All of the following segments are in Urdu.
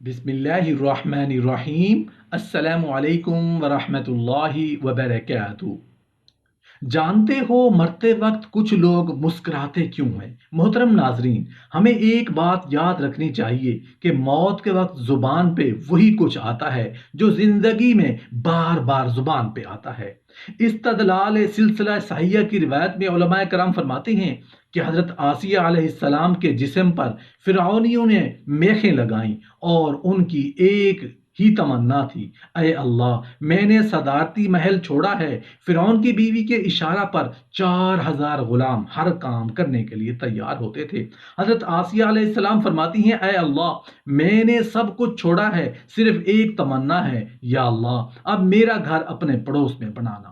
بسم اللہ الرحمن الرحیم۔ السلام علیکم ورحمۃ اللہ وبرکاتہ۔ جانتے ہو مرتے وقت کچھ لوگ مسکراتے کیوں ہیں؟ محترم ناظرین، ہمیں ایک بات یاد رکھنی چاہیے کہ موت کے وقت زبان پہ وہی کچھ آتا ہے جو زندگی میں بار بار زبان پہ آتا ہے۔ استدلال سلسلہ صحیحہ کی روایت میں علماء کرام فرماتے ہیں کہ حضرت آسیہ علیہ السلام کے جسم پر فرعونیوں نے میخیں لگائیں اور ان کی ایک ہی تمنا تھی، اے اللہ، میں نے صدارتی محل چھوڑا ہے۔ فرعون کی بیوی کے اشارہ پر 4000 غلام ہر کام کرنے کے لیے تیار ہوتے تھے۔ حضرت آسیہ علیہ السلام فرماتی ہیں، اے اللہ، میں نے سب کچھ چھوڑا ہے، صرف ایک تمنا ہے، یا اللہ اب میرا گھر اپنے پڑوس میں بنانا۔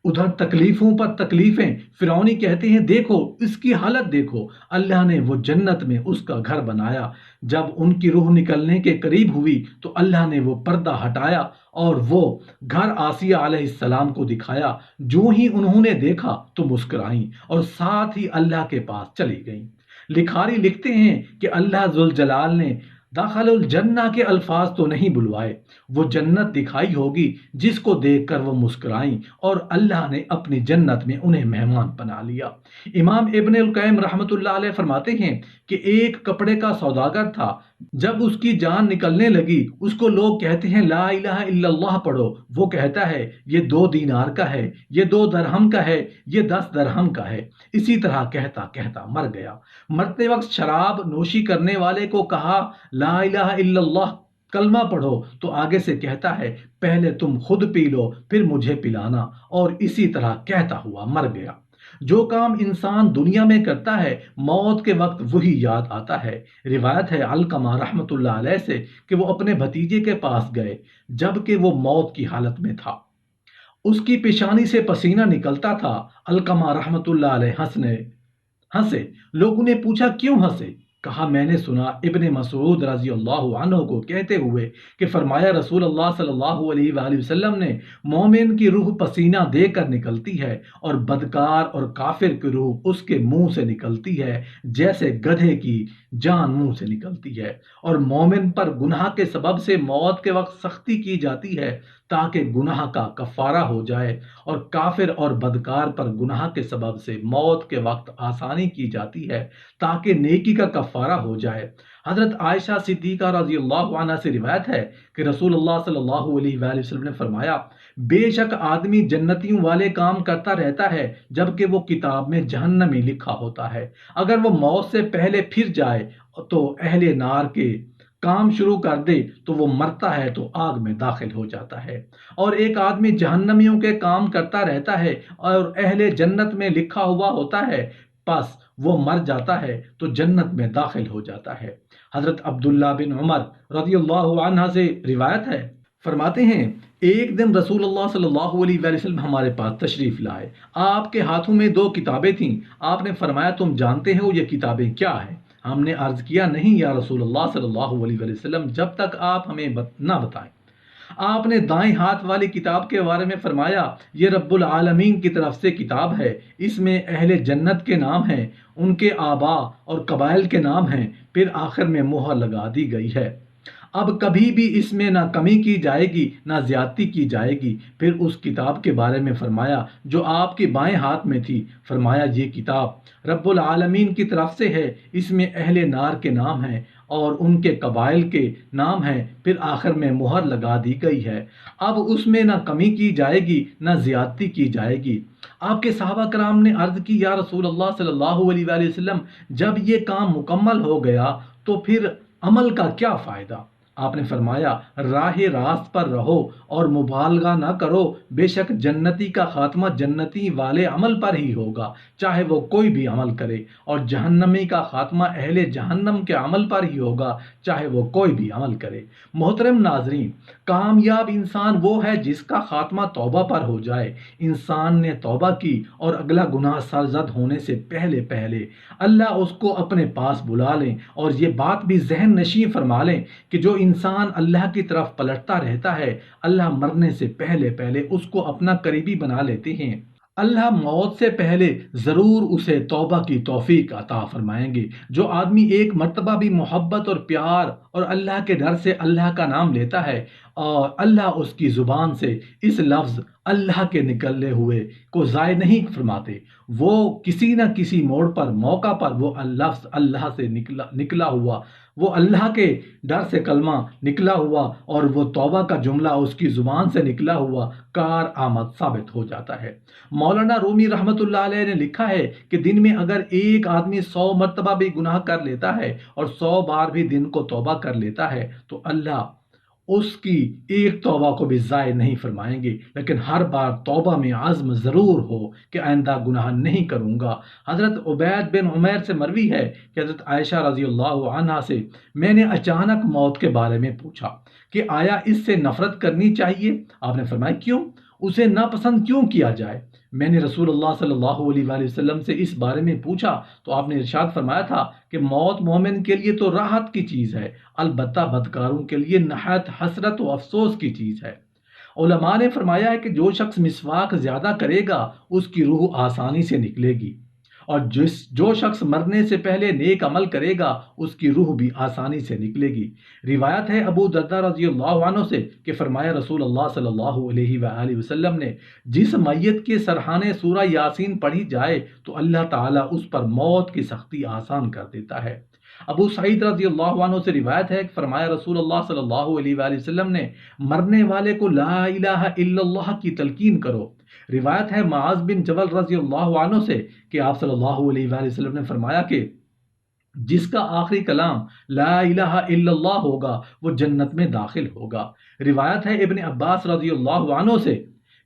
ادھر تکلیفوں پر تکلیفیں، فرعونی کہتے ہیں دیکھو اس کی حالت دیکھو، اللہ نے وہ جنت میں اس کا گھر بنایا۔ جب ان کی روح نکلنے کے قریب ہوئی تو اللہ نے وہ پردہ ہٹایا اور وہ گھر آسیہ علیہ السلام کو دکھایا۔ جو ہی انہوں نے دیکھا تو مسکرائیں اور ساتھ ہی اللہ کے پاس چلی گئیں۔ لکھاری لکھتے ہیں کہ اللہ ذوالجلال نے داخل الجنہ کے الفاظ تو نہیں بلوائے، وہ جنت دکھائی ہوگی جس کو دیکھ کر وہ مسکرائیں اور اللہ نے اپنی جنت میں انہیں مہمان بنا لیا۔ امام ابن القیم رحمۃ اللہ علیہ فرماتے ہیں کہ ایک کپڑے کا سوداگر تھا، جب اس کی جان نکلنے لگی اس کو لوگ کہتے ہیں لا الہ الا اللہ پڑھو، وہ کہتا ہے یہ 2 دینار کا ہے، یہ 2 درہم کا ہے، یہ 10 درہم کا ہے، اسی طرح کہتا کہتا مر گیا۔ مرتے وقت شراب نوشی کرنے والے کو کہا لا الہ الا اللہ کلمہ پڑھو تو آگے سے کہتا ہے پہلے تم خود پی لو پھر مجھے پلانا، اور اسی طرح کہتا ہوا مر گیا۔ جو کام انسان دنیا میں کرتا ہے موت کے وقت وہی یاد آتا ہے۔ روایت ہے علقمہ رحمۃ اللہ علیہ سے کہ وہ اپنے بھتیجے کے پاس گئے جبکہ وہ موت کی حالت میں تھا، اس کی پیشانی سے پسینہ نکلتا تھا۔ علقمہ رحمۃ اللہ علیہ ہنسے۔ لوگوں نے پوچھا کیوں ہنسے؟ کہا میں نے سنا ابن مسعود رضی اللہ عنہ کو کہتے ہوئے کہ فرمایا رسول اللہ صلی اللہ علیہ وآلہ وسلم نے مومن کی روح پسینہ دے کر نکلتی ہے اور بدکار اور کافر کی روح اس کے منہ سے نکلتی ہے جیسے گدھے کی جان منہ سے نکلتی ہے، اور مومن پر گناہ کے سبب سے موت کے وقت سختی کی جاتی ہے تاکہ گناہ کا کفارہ ہو جائے، اور کافر اور بدکار پر گناہ کے سبب سے موت کے وقت آسانی کی جاتی ہے تاکہ نیکی کا کفارہ ہو جائے۔ حضرت عائشہ صدیقہ رضی اللہ عنہ سے روایت ہے کہ رسول اللہ صلی اللہ علیہ وآلہ وسلم نے فرمایا بے شک آدمی جنتیوں والے کام کرتا رہتا ہے جبکہ وہ کتاب میں جہنمی لکھا ہوتا ہے، اگر وہ موت سے پہلے پھر جائے تو اہل نار کے کام شروع کر دے تو وہ مرتا ہے تو آگ میں داخل ہو جاتا ہے، اور ایک آدمی جہنمیوں کے کام کرتا رہتا ہے اور اہل جنت میں لکھا ہوا ہوتا ہے، پس وہ مر جاتا ہے تو جنت میں داخل ہو جاتا ہے۔ حضرت عبداللہ بن عمر رضی اللہ عنہ سے روایت ہے، فرماتے ہیں ایک دن رسول اللہ صلی اللہ علیہ وآلہ وسلم ہمارے پاس تشریف لائے، آپ کے ہاتھوں میں 2 کتابیں تھیں، آپ نے فرمایا تم جانتے ہو یہ کتابیں کیا ہیں؟ ہم نے عرض کیا نہیں یا رسول اللہ صلی اللہ علیہ وآلہ وسلم، جب تک آپ ہمیں نہ بتائیں۔ آپ نے دائیں ہاتھ والی کتاب کے بارے میں فرمایا یہ رب العالمین کی طرف سے کتاب ہے، اس میں اہل جنت کے نام ہیں، ان کے آبا اور قبائل کے نام ہیں، پھر آخر میں مہر لگا دی گئی ہے، اب کبھی بھی اس میں نہ کمی کی جائے گی نہ زیادتی کی جائے گی۔ پھر اس کتاب کے بارے میں فرمایا جو آپ کے بائیں ہاتھ میں تھی، فرمایا یہ کتاب رب العالمین کی طرف سے ہے، اس میں اہل نار کے نام ہیں اور ان کے قبائل کے نام ہیں، پھر آخر میں مہر لگا دی گئی ہے، اب اس میں نہ کمی کی جائے گی نہ زیادتی کی جائے گی۔ آپ کے صحابہ کرام نے عرض کی یا رسول اللہ صلی اللہ علیہ وآلہ وسلم، جب یہ کام مکمل ہو گیا تو پھر عمل کا کیا فائدہ؟ آپ نے فرمایا راہ راست پر رہو اور مبالغہ نہ کرو، بے شک جنتی کا خاتمہ جنتی والے عمل پر ہی ہوگا چاہے وہ کوئی بھی عمل کرے، اور جہنمی کا خاتمہ اہل جہنم کے عمل پر ہی ہوگا چاہے وہ کوئی بھی عمل کرے۔ محترم ناظرین، کامیاب انسان وہ ہے جس کا خاتمہ توبہ پر ہو جائے۔ انسان نے توبہ کی اور اگلا گناہ سرزد ہونے سے پہلے اللہ اس کو اپنے پاس بلا لیں، اور یہ بات بھی ذہن نشین فرما لیں کہ جو انسان اللہ کی طرف پلٹتا رہتا ہے اللہ مرنے سے پہلے اس کو اپنا قریبی بنا لیتے ہیں۔ اللہ موت سے پہلے ضرور اسے توبہ کی توفیق عطا فرمائیں گے۔ جو آدمی ایک مرتبہ بھی محبت اور پیار اور اللہ کے ڈر سے اللہ کا نام لیتا ہے اور اللہ اس کی زبان سے اس لفظ اللہ کے نکلے ہوئے کو ضائع نہیں فرماتے، وہ کسی نہ کسی موڑ پر موقع پر وہ لفظ اللہ سے نکلا ہوا، وہ اللہ کے ڈر سے کلمہ نکلا ہوا اور وہ توبہ کا جملہ اس کی زبان سے نکلا ہوا کار آمد ثابت ہو جاتا ہے۔ مولانا رومی رحمۃ اللہ علیہ نے لکھا ہے کہ دن میں اگر ایک آدمی 100 مرتبہ بھی گناہ کر لیتا ہے اور 100 بار بھی دن کو توبہ کر لیتا ہے تو اللہ اس کی ایک توبہ کو بھی ضائع نہیں فرمائیں گے، لیکن ہر بار توبہ میں عزم ضرور ہو کہ آئندہ گناہ نہیں کروں گا۔ حضرت عبید بن عمیر سے مروی ہے کہ حضرت عائشہ رضی اللہ عنہا سے میں نے اچانک موت کے بارے میں پوچھا کہ آیا اس سے نفرت کرنی چاہیے؟ آپ نے فرمایا کیوں؟ اسے ناپسند کیوں کیا جائے؟ میں نے رسول اللہ صلی اللہ علیہ وآلہ وسلم سے اس بارے میں پوچھا تو آپ نے ارشاد فرمایا تھا کہ موت مومن کے لیے تو راحت کی چیز ہے، البتہ بدکاروں کے لیے نہایت حسرت و افسوس کی چیز ہے۔ علماء نے فرمایا ہے کہ جو شخص مسواک زیادہ کرے گا اس کی روح آسانی سے نکلے گی، اور جو شخص مرنے سے پہلے نیک عمل کرے گا اس کی روح بھی آسانی سے نکلے گی۔ روایت ہے ابو درداء رضی اللہ عنہ سے کہ فرمایا رسول اللہ صلی اللہ علیہ وآلہ وسلم نے جس میت کے سرحانے سورہ یاسین پڑھی جائے تو اللہ تعالیٰ اس پر موت کی سختی آسان کر دیتا ہے۔ ابو سعید رضی اللہ عنہ سے روایت ہے کہ فرمایا رسول اللہ صلی اللہ علیہ وآلہ وسلم نے مرنے والے کو لا الہ الا اللہ کی تلقین کرو۔ روایت ہے معاذ بن جبل رضی اللہ عنہ سے کہ آپ صلی اللہ علیہ وآلہ وسلم نے فرمایا کہ جس کا آخری کلام لا الہ الا اللہ ہوگا وہ جنت میں داخل ہوگا۔ روایت ہے ابن عباس رضی اللہ عنہ سے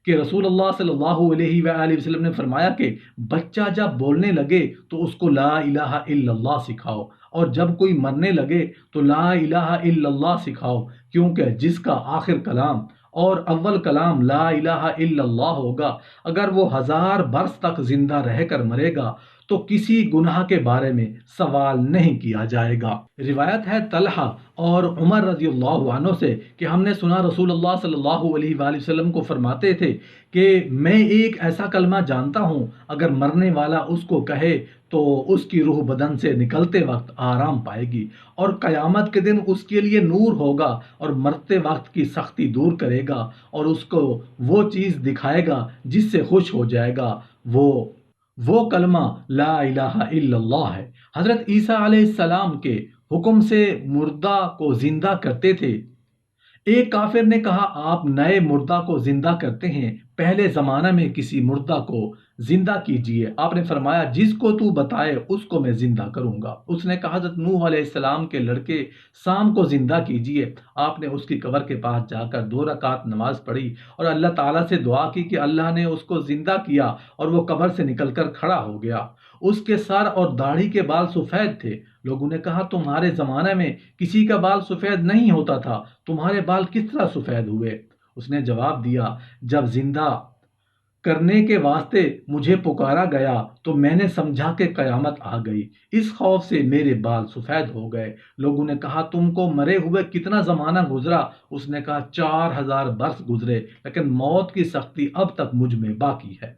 کہ رسول اللہ صلی اللہ علیہ وآلہ وسلم نے فرمایا کہ بچہ جب بولنے لگے تو اس کو لا الہ الا اللہ سکھاؤ، اور جب کوئی مرنے لگے تو لا الہ الا اللہ سکھاؤ، کیونکہ جس کا آخر کلام اور اول کلام لا الہ الا اللہ ہوگا اگر وہ 1000 برس تک زندہ رہ کر مرے گا تو کسی گناہ کے بارے میں سوال نہیں کیا جائے گا۔ روایت ہے طلحہ اور عمر رضی اللہ عنہ سے کہ ہم نے سنا رسول اللہ صلی اللہ علیہ وآلہ وسلم کو فرماتے تھے کہ میں ایک ایسا کلمہ جانتا ہوں اگر مرنے والا اس کو کہے تو اس کی روح بدن سے نکلتے وقت آرام پائے گی، اور قیامت کے دن اس کے لیے نور ہوگا اور مرتے وقت کی سختی دور کرے گا اور اس کو وہ چیز دکھائے گا جس سے خوش ہو جائے گا، وہ کلمہ لا الہ الا اللہ ہے۔ حضرت عیسیٰ علیہ السلام کے حکم سے مردہ کو زندہ کرتے تھے۔ ایک کافر نے کہا آپ نئے مردہ کو زندہ کرتے ہیں، پہلے زمانہ میں کسی مردہ کو زندہ کیجئے۔ آپ نے فرمایا جس کو تو بتائے اس کو میں زندہ کروں گا۔ اس نے کہا حضرت نوح علیہ السلام کے لڑکے سام کو زندہ کیجئے۔ آپ نے اس کی قبر کے پاس جا کر 2 رکعت نماز پڑھی اور اللہ تعالیٰ سے دعا کی کہ اللہ نے اس کو زندہ کیا اور وہ قبر سے نکل کر کھڑا ہو گیا۔ اس کے سر اور داڑھی کے بال سفید تھے۔ لوگوں نے کہا تمہارے زمانے میں کسی کا بال سفید نہیں ہوتا تھا، تمہارے بال کس طرح سفید ہوئے؟ اس نے جواب دیا جب زندہ کرنے کے واسطے مجھے پکارا گیا تو میں نے سمجھا کہ قیامت آ گئی، اس خوف سے میرے بال سفید ہو گئے۔ لوگوں نے کہا تم کو مرے ہوئے کتنا زمانہ گزرا؟ اس نے کہا 4000 برس گزرے، لیکن موت کی سختی اب تک مجھ میں باقی ہے۔